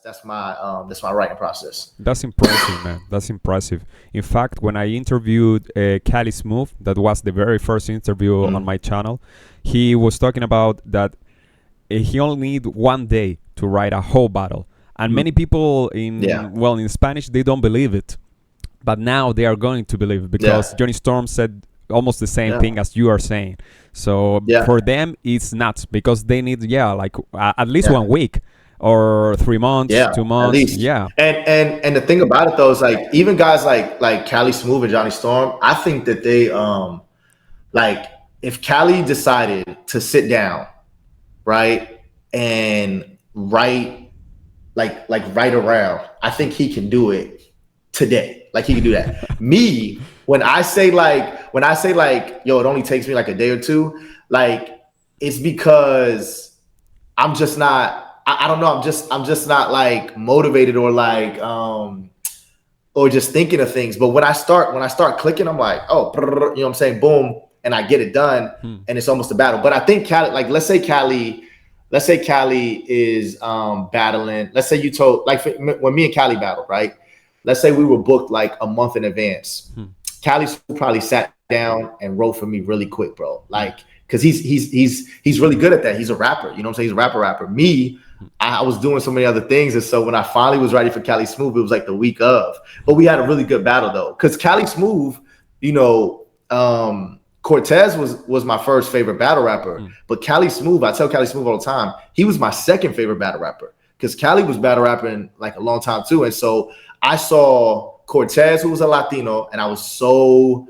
that's my writing process. That's impressive, man. That's impressive. In fact, when I interviewed Cali Smooth, that was the very first interview on my channel, he was talking about that he only need 1 day to write a whole battle. And many people in Spanish, they don't believe it. But now they are going to believe it because Johnny Storm said almost the same thing as you are saying. So for them, it's nuts because they need, like at least 1 week or 3 months, 2 months. At least. Yeah. And the thing about it though is like even guys like Cali Smooth and Johnny Storm, I think that they like if Cali decided to sit down, right, and write right around, I think he can do it today. Like he can do that. Me, when I say like, yo, it only takes me like a day or two, like it's because I'm just not, I don't know, I'm just not like motivated or like or just thinking of things. But when I start clicking, I'm like, oh, you know what I'm saying? Boom, and I get it done, and it's almost a battle. But I think Cali, like let's say Cali is battling. Let's say you told, like when me and Cali battled, right? Let's say we were booked like a month in advance. Cali probably sat down and wrote for me really quick, bro. Like, cause he's really good at that. He's a rapper, you know what I'm saying? He's a rapper. Me, I was doing so many other things. And so when I finally was ready for Cali Smooth, it was like the week of. But we had a really good battle though. Cause Cali Smooth, you know, Cortez was my first favorite battle rapper. But Cali Smooth, I tell Cali Smooth all the time, he was my second favorite battle rapper. Cause Cali was battle rapping like a long time too. And so I saw Cortez, who was a Latino, and I was so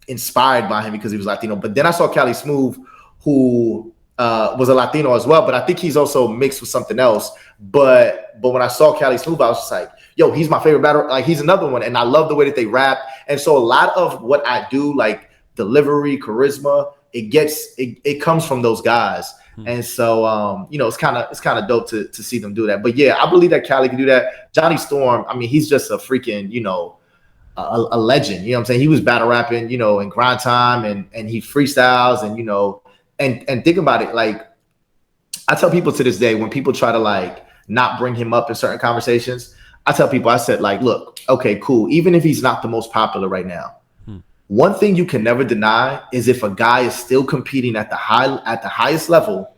inspired by him because he was Latino. But then I saw Cali Smooth, who was a Latino as well, but I think he's also mixed with something else. But when I saw Cali Smooth, I was just like, yo, he's my favorite battle. Like he's another one, and I love the way that they rap. And so a lot of what I do, like delivery, charisma, it comes from those guys. And so, you know, it's kind of dope to see them do that. But yeah, I believe that Cali can do that. Johnny Storm, I mean, he's just a freaking, you know, a legend. You know what I'm saying? He was battle rapping, you know, in grind time, and he freestyles, and you know, and think about it. Like I tell people to this day, when people try to like not bring him up in certain conversations, I tell people, I said, like, look, okay, cool. Even if he's not the most popular right now, one thing you can never deny is if a guy is still competing at the highest level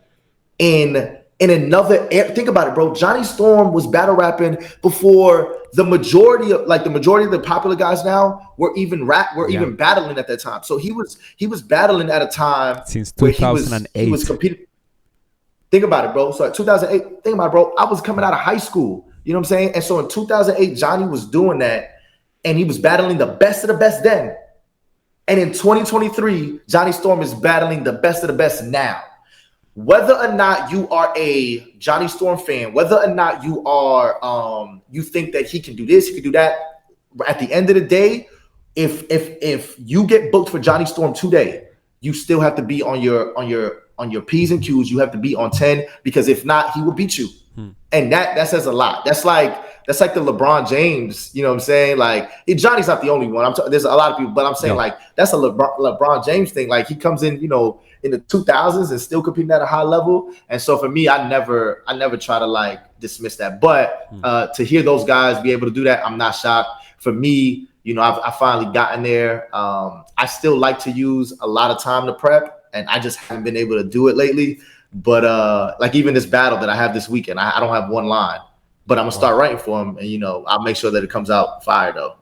in another era. Think about it, bro. Johnny Storm was battle rapping before the majority of the popular guys now were even battling at that time. So he was battling at a time since 2008. He was competing. Think about it, bro. So at 2008, think about it, bro. I was coming out of high school. You know what I'm saying? And so in 2008, Johnny was doing that, and he was battling the best of the best then. And in 2023, Johnny Storm is battling the best of the best now. Whether or not you are a Johnny Storm fan, whether or not you are, you think that he can do this, he can do that. At the end of the day, if you get booked for Johnny Storm today, you still have to be on your P's and Q's. You have to be on 10, because if not, he will beat you. And that says a lot. That's like the LeBron James, you know what I'm saying? Like Johnny's not the only one. There's a lot of people, but I'm saying like that's a LeBron James thing. Like he comes in, you know, in the 2000s and still competing at a high level. And so for me, I never try to like dismiss that. But to hear those guys be able to do that, I'm not shocked. For me, you know, I've finally gotten there. I still like to use a lot of time to prep, and I just haven't been able to do it lately. But like even this battle that I have this weekend, I don't have one line, but I'm gonna start writing for him, and you know, I'll make sure that it comes out fire though.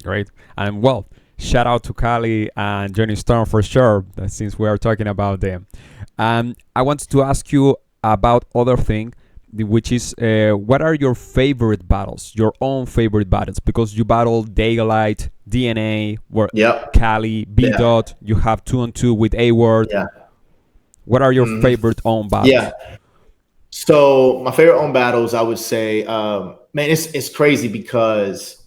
Great. And well, shout out to Cali and Johnny Storm for sure, since we are talking about them. I wanted to ask you about other thing, which is what are your favorite battles, your own favorite battles? Because you battled Daylight, DNA, where Cali, B Dot, you have 2-on-2 with A-Word. Yeah. What are your favorite own battles? Yeah. So my favorite own battles, I would say, man, it's crazy because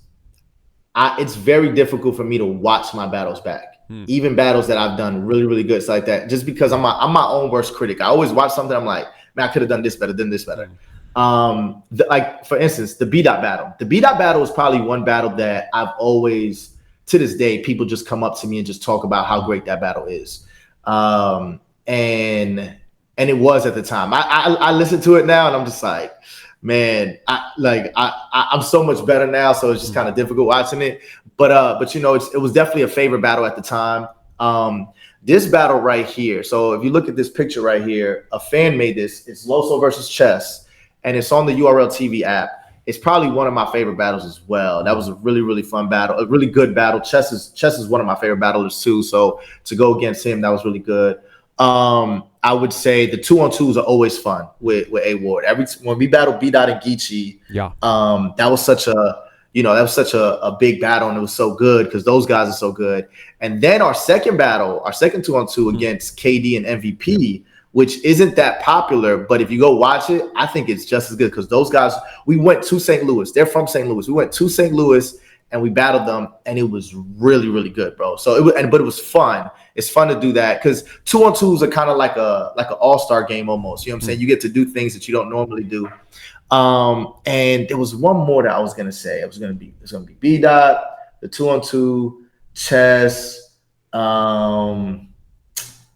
it's very difficult for me to watch my battles back. Even battles that I've done really, really good, stuff like that, just because I'm my own worst critic. I always watch something, I'm like, man, I could have done this better, done this better. Like for instance, the B Dot battle. The B Dot battle is probably one battle that I've always, to this day, people just come up to me and just talk about how great that battle is. And it was at the time. I listen to it now and I'm just like, man, I'm so much better now, so it's just kind of difficult watching it. But you know, it was definitely a favorite battle at the time. This battle right here. So if you look at this picture right here, a fan made this. It's Loso versus Chess, and it's on the URL TV app. It's probably one of my favorite battles as well. That was a really, really fun battle, a really good battle. Chess is one of my favorite battlers too. So to go against him, that was really good. I would say the 2-on-2s are always fun with A Ward. When we battled B Dot and Geechee, Yeah. that was such a big battle, and it was so good because those guys are so good. And then our second battle, our second 2-on-2 against KD and MVP, which isn't that popular, but if you go watch it, I think it's just as good because those guys, we went to St. Louis. They're from St. Louis. We went to St. Louis and we battled them, and it was really, really good, bro. So but it was fun. It's fun to do that because 2-on-2s are kind of like an all-star game almost. You know what I'm saying? You get to do things that you don't normally do. And there was one more that I was gonna say. It's gonna be B Dot, the 2-on-2, Chess.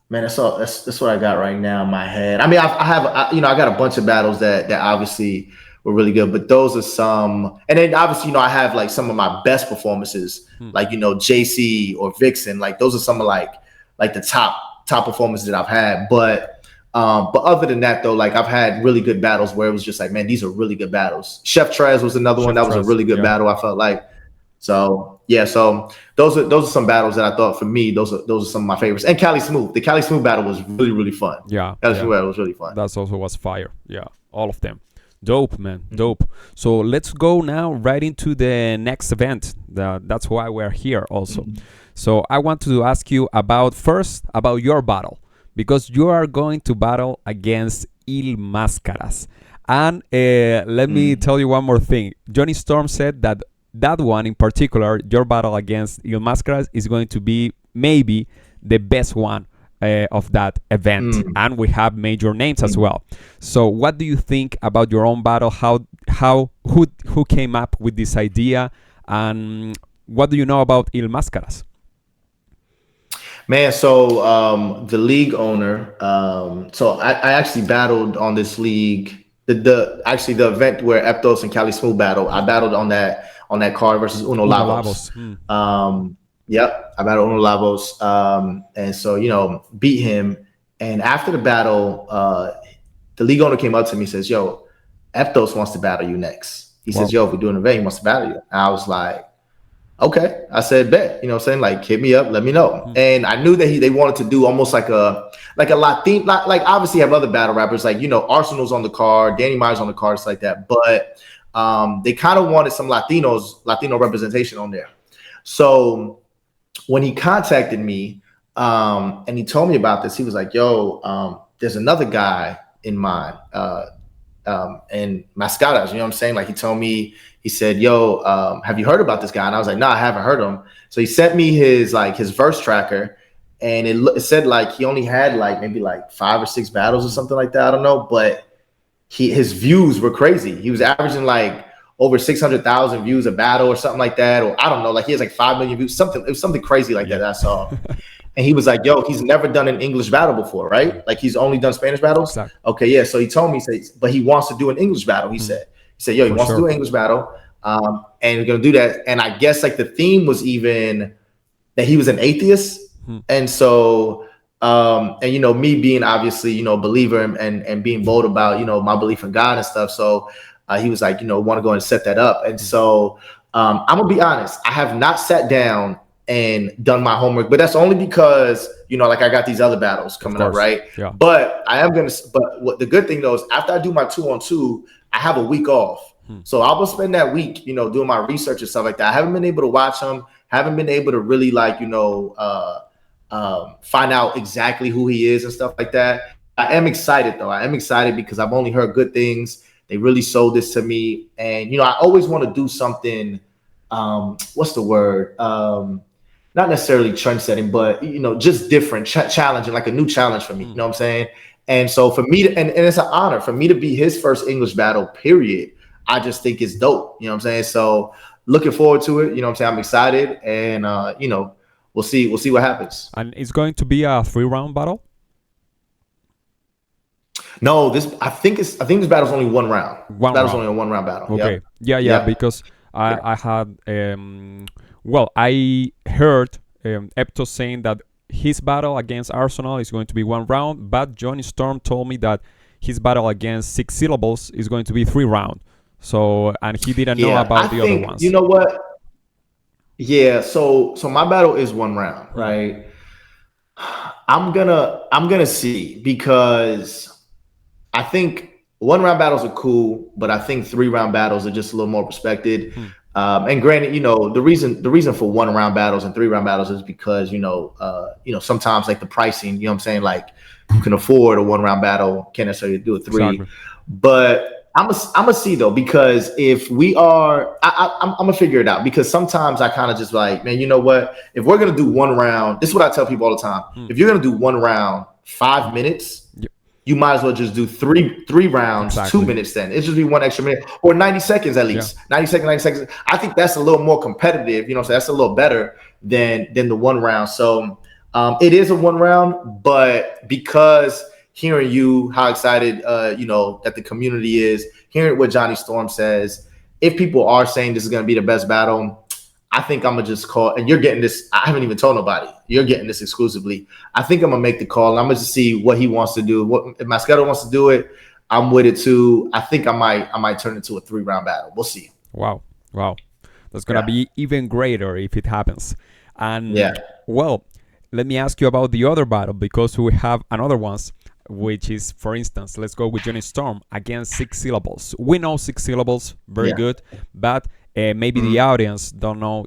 Man, that's what I got right now in my head. I mean, I got a bunch of battles that obviously were really good, but those are some. And then obviously, I have like some of my best performances, like JC or Vixen. Like those are some of like the top performances that I've had. But other than that, though, like I've had really good battles where it was just like, man, these are really good battles. Chef Trez was another one that was a really good battle. I felt like. So yeah, so those are some battles that I thought for me, those are some of my favorites. And Cali Smooth, the Cali Smooth battle was really, really fun. Yeah, Cali Smooth battle was really fun. That's also was fire. Yeah, all of them. Dope, man. Dope. So let's go now right into the next event. That's why we're here also. So I want to ask you about your battle, because you are going to battle against Il Máscaras. And let me tell you one more thing. Johnny Storm said that one in particular, your battle against Il Máscaras, is going to be maybe the best one of that event, and we have major names as well. So what do you think about your own battle? Who came up with this idea, and what do you know about Il Máscaras? Man, so the league owner, so I actually battled on this league, the event where Eptos and Cali Smooth battle. I battled on that card versus Uno Lavos. Yep, I battled Uno Lavos, and so beat him. And after the battle, the league owner came up to me and says, "Yo, Eptos wants to battle you next." He says, "Yo, if we do an event, he wants to battle you." And I was like, "Okay." I said, "Bet." You know what I'm saying? Like, hit me up, let me know. And I knew that they wanted to do almost like a Latino, like obviously have other battle rappers, like Arsenal's on the card, Danny Myers on the card, stuff like that. But they kind of wanted some Latino representation on there. So when he contacted me and he told me about this, he was like, "Yo, there's another guy in mind, and Máscaras." You know what I'm saying? Like he told me, he said, "Yo, have you heard about this guy?" And I was like, "No, I haven't heard of him." So he sent me his verse tracker, and it said like he only had maybe 5 or 6 battles or something like that. I don't know, but his views were crazy. He was averaging over 600,000 views a battle or something like that, or I don't know, like he has 5 million views, something. It was something crazy like that I saw. And he was like, "Yo, he's never done an English battle before, right? Like he's only done Spanish battles." Exactly. Okay, yeah. So he told me, but he wants to do an English battle. He said, "Yo, he wants to do an English battle, and we're gonna do that." And I guess the theme was even that he was an atheist, and so and me being obviously a believer and being bold about my belief in God and stuff. So he was like, want to go and set that up. And so I'm gonna be honest, I have not sat down and done my homework, but that's only because I got these other battles coming up, right? Yeah. But I am gonna. But what the good thing though is after I do my 2-on-2, I have a week off, so I will spend that week, doing my research and stuff like that. I haven't been able to watch them. Haven't been able to really find out exactly who he is and stuff like that. I am excited though. I am excited because I've only heard good things. They really sold this to me, and I always want to do something. What's the word? Not necessarily trend setting, but just different, challenging, like a new challenge for me. You know what I'm saying? And so for me to, and it's an honor for me to be his first English battle, period. I just think it's dope. You know what I'm saying? So looking forward to it. You know what I'm saying? I'm excited, and we'll see what happens. And it's going to be a 3-round battle? No, I think this battle's only one round. This One battle's round. only a one round battle. Okay. Yep. Yeah, Yep. because Yep. I had well, I heard Eptos saying that his battle against Arsonal is going to be one round, but Johnny Storm told me that his battle against Six Syllables is going to be 3 round. So, and he didn't know Yeah. I about the other think you ones. know what? Yeah. So my battle is one round, Hmm. right? I'm gonna see because I think one round battles are cool, but I think 3 round battles are just a little more respected. Hmm. And granted, the reason for 1 round battles and 3 round battles is because sometimes like the pricing, you know what I'm saying, like you can afford a 1 round battle, can't necessarily do a three. Exactly. But I'm gonna see though, because if we are, I'm gonna figure it out, because sometimes I kind of just like, man, you know what? If we're gonna do 1 round, this is what I tell people all the time. Hmm. If you're gonna do 1 round, 5 minutes, Yep. you might as well just do three rounds, Exactly. 2 minutes. Then it's just be 1 extra minute or 90 seconds at Yeah. least. 90 seconds. I think that's a little more competitive. So that's a little better than the 1 round. So it is a 1 round, but because hearing you how excited that the community is, hearing what Johnny Storm says, if people are saying this is going to be the best battle, I think I'm gonna just call, and you're getting this. I haven't even told nobody. You're getting this exclusively. I think I'm gonna make the call, and I'm gonna just see what he wants to do. What if Máscaras wants to do it? I'm with it too. I think I might turn it to a 3 round battle. We'll see. Wow. Wow. That's gonna Yeah, be even greater if it happens. yeah, And well, let me ask you about the other battle, because we have another ones, which is, for instance, let's go with Johnny Storm against Six Syllables. We know Six Syllables very yeah, good, but maybe the mhm, audience don't know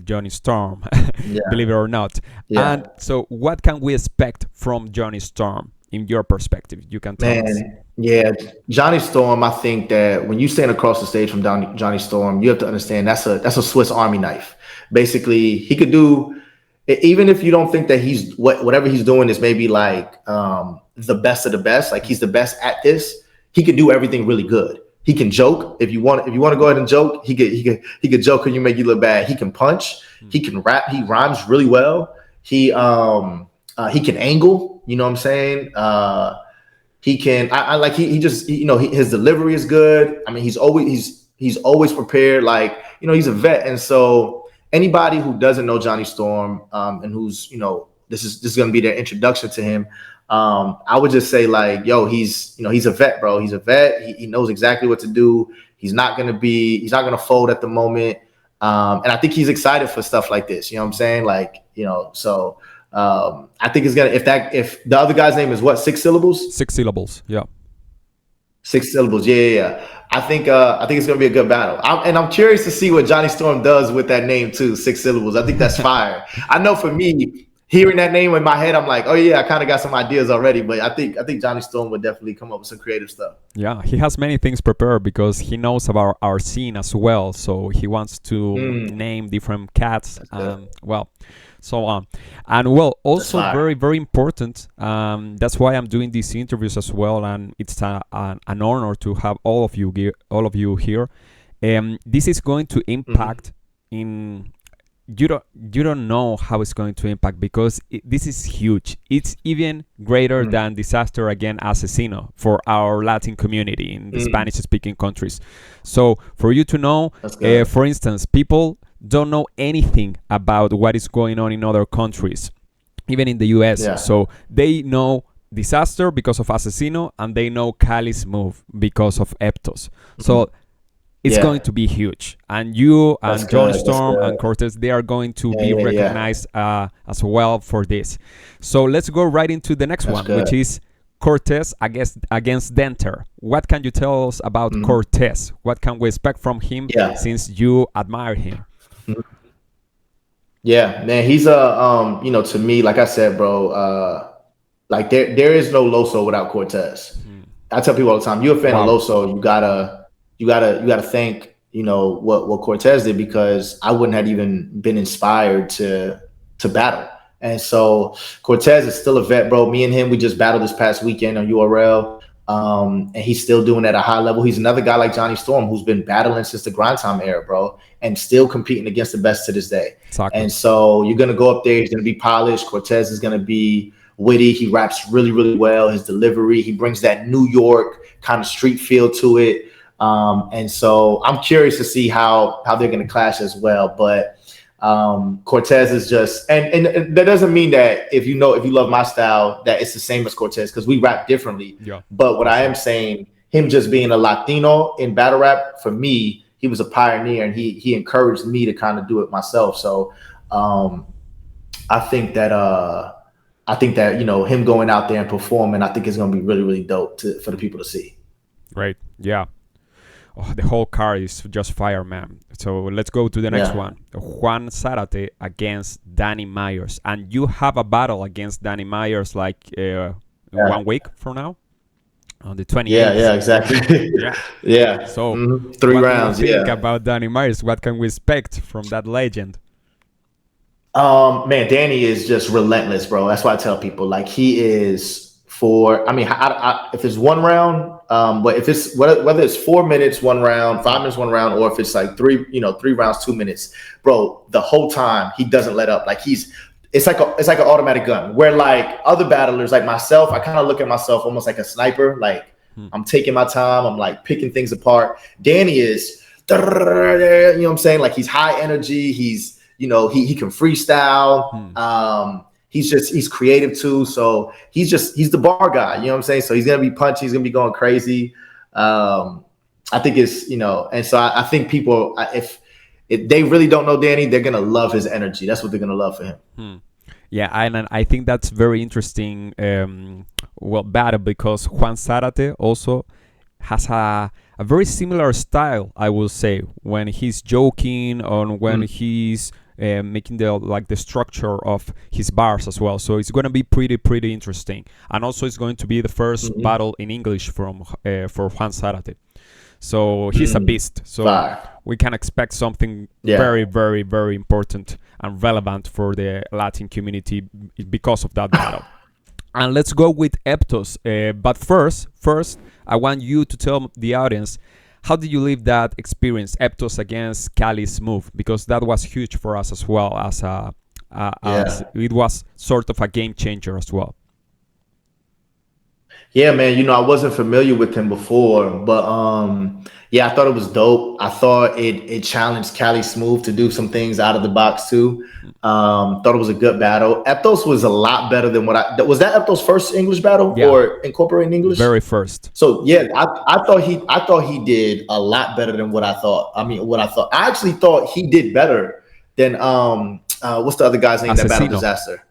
Johnny Storm, yeah, believe it or not. yeah. And so, what can we expect from Johnny Storm in your perspective? You can tell us. Man, yeah, Johnny Storm. I think that when you stand across the stage from Johnny Storm, you have to understand that's a Swiss Army knife. Basically, he could do, even if you don't think that he's whatever he's doing is maybe like the best of the best, like he's the best at this. He could do everything really good. He can joke if you want. If you want to go ahead and joke, he could joke and you make you look bad. He can punch. Mm. He can rap. He rhymes really well. He can angle. You know what I'm saying? He can. I like he just his delivery is good. I mean, he's always prepared. Like he's a vet, and so anybody who doesn't know Johnny Storm, and who's this is going to be their introduction to him. I would just say like, yo, he's a vet, bro. He's a vet. He knows exactly what to do. He's not gonna fold at the moment. And I think he's excited for stuff like this. You know what I'm saying? Like, so I think it's gonna, if the other guy's name is what, 6 syllables? 6 syllables. Yeah. 6 syllables. Yeah, yeah, yeah. I think it's gonna be a good battle. I'm curious to see what Johnny Storm does with that name too. 6 syllables. I think that's fire. I know for me, hearing that name in my head, I'm like, oh yeah, I kind of got some ideas already. But I think Johnny Storm would definitely come up with some creative stuff. Yeah, he has many things prepared because he knows about our scene as well. So he wants to Mm, name different cats that's good. and, well, so on. And well, That's also fire. very, very important. That's why I'm doing these interviews as well. And it's an honor to have all of you here. This is going to Hmm. impact in, you don't know how it's going to impact, because this is huge. It's even greater Mm, than disaster again asesino for our Latin community in the mm, Spanish speaking countries. So for you to know, that's good. for instance, people don't know anything about what is going on in other countries, even in the US. Yeah. So they know disaster because of asesino, and they know Cali's move because of Eptos. Mhm. So it's going Yeah. to be huge. And you That's and Johnny good. That's Storm good. and Cortez, they are going to Yeah, be yeah, yeah. recognized as well for this. So let's go right into the next That's one, good. which is Cortez against Denter. What can you tell us about Mhm. Cortez? What can we expect from him Yeah. since you admire him? Mhm. Yeah, man, he's to me, like I said, bro, like there is no Loso without Cortez. Hmm. I tell people all the time, you're a fan of Wow. Loso, you gotta thank, what Cortez did, because I wouldn't have even been inspired to battle. And so Cortez is still a vet, bro. Me and him, we just battled this past weekend on URL. And he's still doing at a high level. He's another guy like Johnny Storm who's been battling since the grind time era, bro, and still competing against the best to this day. Exactly. And so you're gonna go up there, he's gonna be polished. Cortez is gonna be witty. He raps really, really well. His delivery, he brings that New York kind of street feel to it. And so I'm curious to see how they're going to clash as well. But Cortez is just, and that doesn't mean that if you love my style, that it's the same as Cortez, because we rap differently. Yeah. But what I am saying, him just being a Latino in battle rap, for me, he was a pioneer, and he encouraged me to kind of do it myself. So I think that him going out there and performing, I think it's going to be really, really dope for the people to see. Right. Yeah. Oh, the whole card is just fire, man. So let's go to the next one. Juan Zárate against Danny Myers. And you have a battle against Danny Myers 1 week from now? On the 28th. Yeah, exactly. Yeah. So 3 rounds. What do you think about Danny Myers? What can we expect from that legend? Man, Danny is just relentless, bro. That's why I tell people, like, he is if it's 1 round, but if it's whether it's 4 minutes 1 round, 5 minutes 1 round, or if it's like 3 rounds 2 minutes, bro, the whole time he doesn't let up. Like, it's like an automatic gun, where like other battlers like myself, I kind of look at myself almost like a sniper. Like, I'm taking my time, I'm like picking things apart. Danny is, you know what I'm saying? Like, he's high energy, he's, he can freestyle. He's creative too. So he's the bar guy, you know what I'm saying? So he's going to be punchy. He's going to be going crazy. I think it's, and so I think people, if they really don't know Danny, they're going to love his energy. That's what they're going to love for him. Yeah, and I think that's very interesting, battle, because Juan Zárate also has a very similar style, I will say, when he's joking, on when he's making the structure of his bars as well. So it's going to be pretty interesting. And also it's going to be the first battle in English for Juan Zárate. So he's a beast. So we can expect something very, very, very important and relevant for the Latin community because of that battle. And let's go with Eptos. But first, I want you to tell the audience, how did you live that experience, Eptos against Cali Smooth? Because that was huge for us as well, as it was sort of a game changer as well. Yeah, man, I wasn't familiar with him before, but I thought it was dope. I thought it challenged Cali Smooth to do some things out of the box too. Thought it was a good battle. Eptos was a lot better than was that Eptos' first English battle or incorporating English? Very first. So yeah, I thought he did a lot better than what I thought. I actually thought he did better than what's the other guy's name that battled Disaster?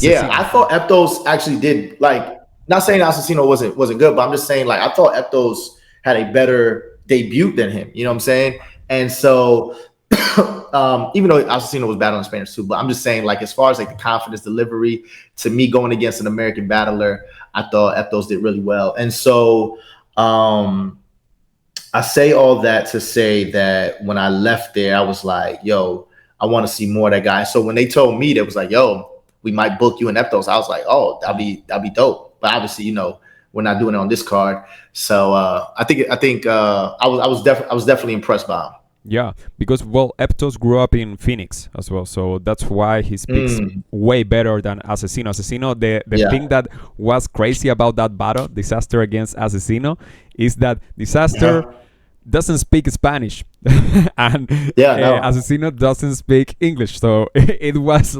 Yeah, I thought Eptos actually did, like, not saying Assassino wasn't good, but I'm just saying, like, I thought Eptos had a better debut than him. You know what I'm saying? And so, even though Assassino was battling Spanish too, but I'm just saying, like, as far as like the confidence delivery, to me going against an American battler, I thought Eptos did really well. And so, I say all that to say that when I left there, I was like, yo, I want to see more of that guy. So when they told me, that was like, yo, we might book you in Eptos, I was like, oh, that'd be dope. But obviously, we're not doing it on this card. So I think I was definitely impressed by him. Yeah, because Eptos grew up in Phoenix as well, so that's why he speaks way better than Assassino. Assassino, the thing that was crazy about that battle, Disaster against Assassino, is that Disaster doesn't speak Spanish, and Assassino doesn't speak English. So it was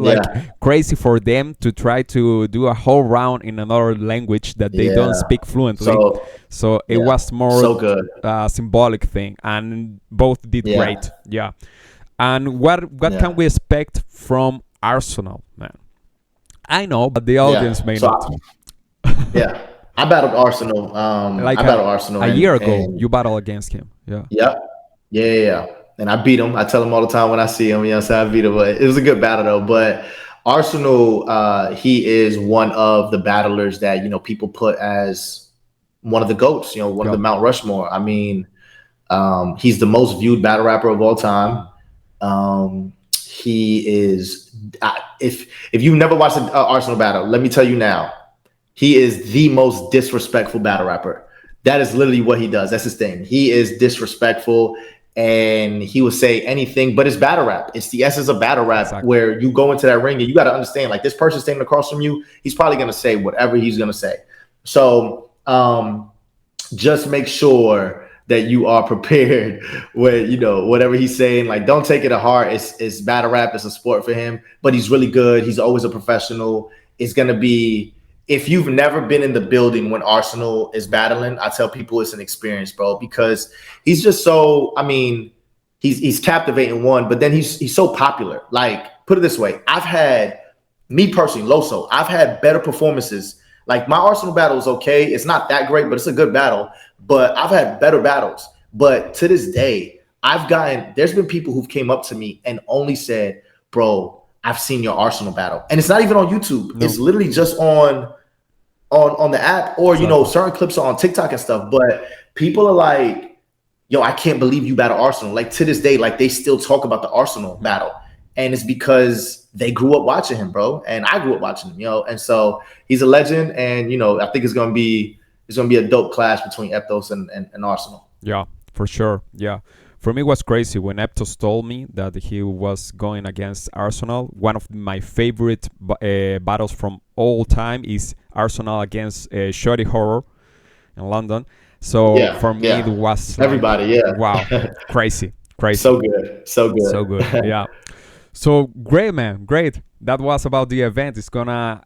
crazy for them to try to do a whole round in another language that they don't speak fluently. So it was more symbolic thing, and both did great. Yeah. And what can we expect from Arsonal, man? I know, but the audience may not. I battled Arsonal. I battled Arsonal a year ago. You battled against him. Yeah. And I beat him. I tell him all the time when I see him. I beat him. But it was a good battle though. But Arsonal, he is one of the battlers that people put as one of the GOATs. One of the Mount Rushmore. I mean, he's the most viewed battle rapper of all time. He is. If you've never watched an Arsonal battle, let me tell you now. He is the most disrespectful battle rapper. That is literally what he does. That's his thing. He is disrespectful. and he would say anything, but it's battle rap. It's the essence of battle rap, Exactly. where you go into that ring and you got to understand, like, this person standing across from you, he's probably going to say whatever he's going to say. So just make sure that you are prepared with, you know, whatever he's saying. Like, don't take it to heart. It's battle rap. It's a sport for him, but he's really good. He's always a professional. It's going to be, if you've never been in the building when Arsonal is battling, I tell people it's an experience, bro, because he's just so, I mean, he's captivating, one, but then he's so popular. Like, put it this way, I've had, me personally, Loso, I've had better performances. Like, my Arsonal battle is okay. It's not that great, but it's a good battle. But I've had better battles. But to this day, there's been people who've came up to me and only said, bro, I've seen your Arsonal battle. And it's not even on YouTube. No. It's literally just on the app, or, you know, certain clips are on TikTok and stuff. But people are like, yo, I can't believe you battle Arsonal. Like, to this day, like, they still talk about the Arsonal battle. And it's because they grew up watching him, bro. And I grew up watching him, you know. And so he's a legend. And, you know, I think it's gonna be a dope clash between Eptos and Arsonal. Yeah, for sure. Yeah. For me, it was crazy when Eptos told me that he was going against Arsonal. One of my favorite battles from all time is Arsonal against Shoddy Horror in London. So for me, it was like, everybody, wow, crazy. So good. Yeah. So great, man. Great. That was about the event. It's gonna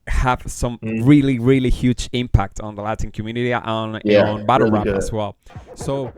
have some really, really huge impact on the Latin community and on battle rap as well. So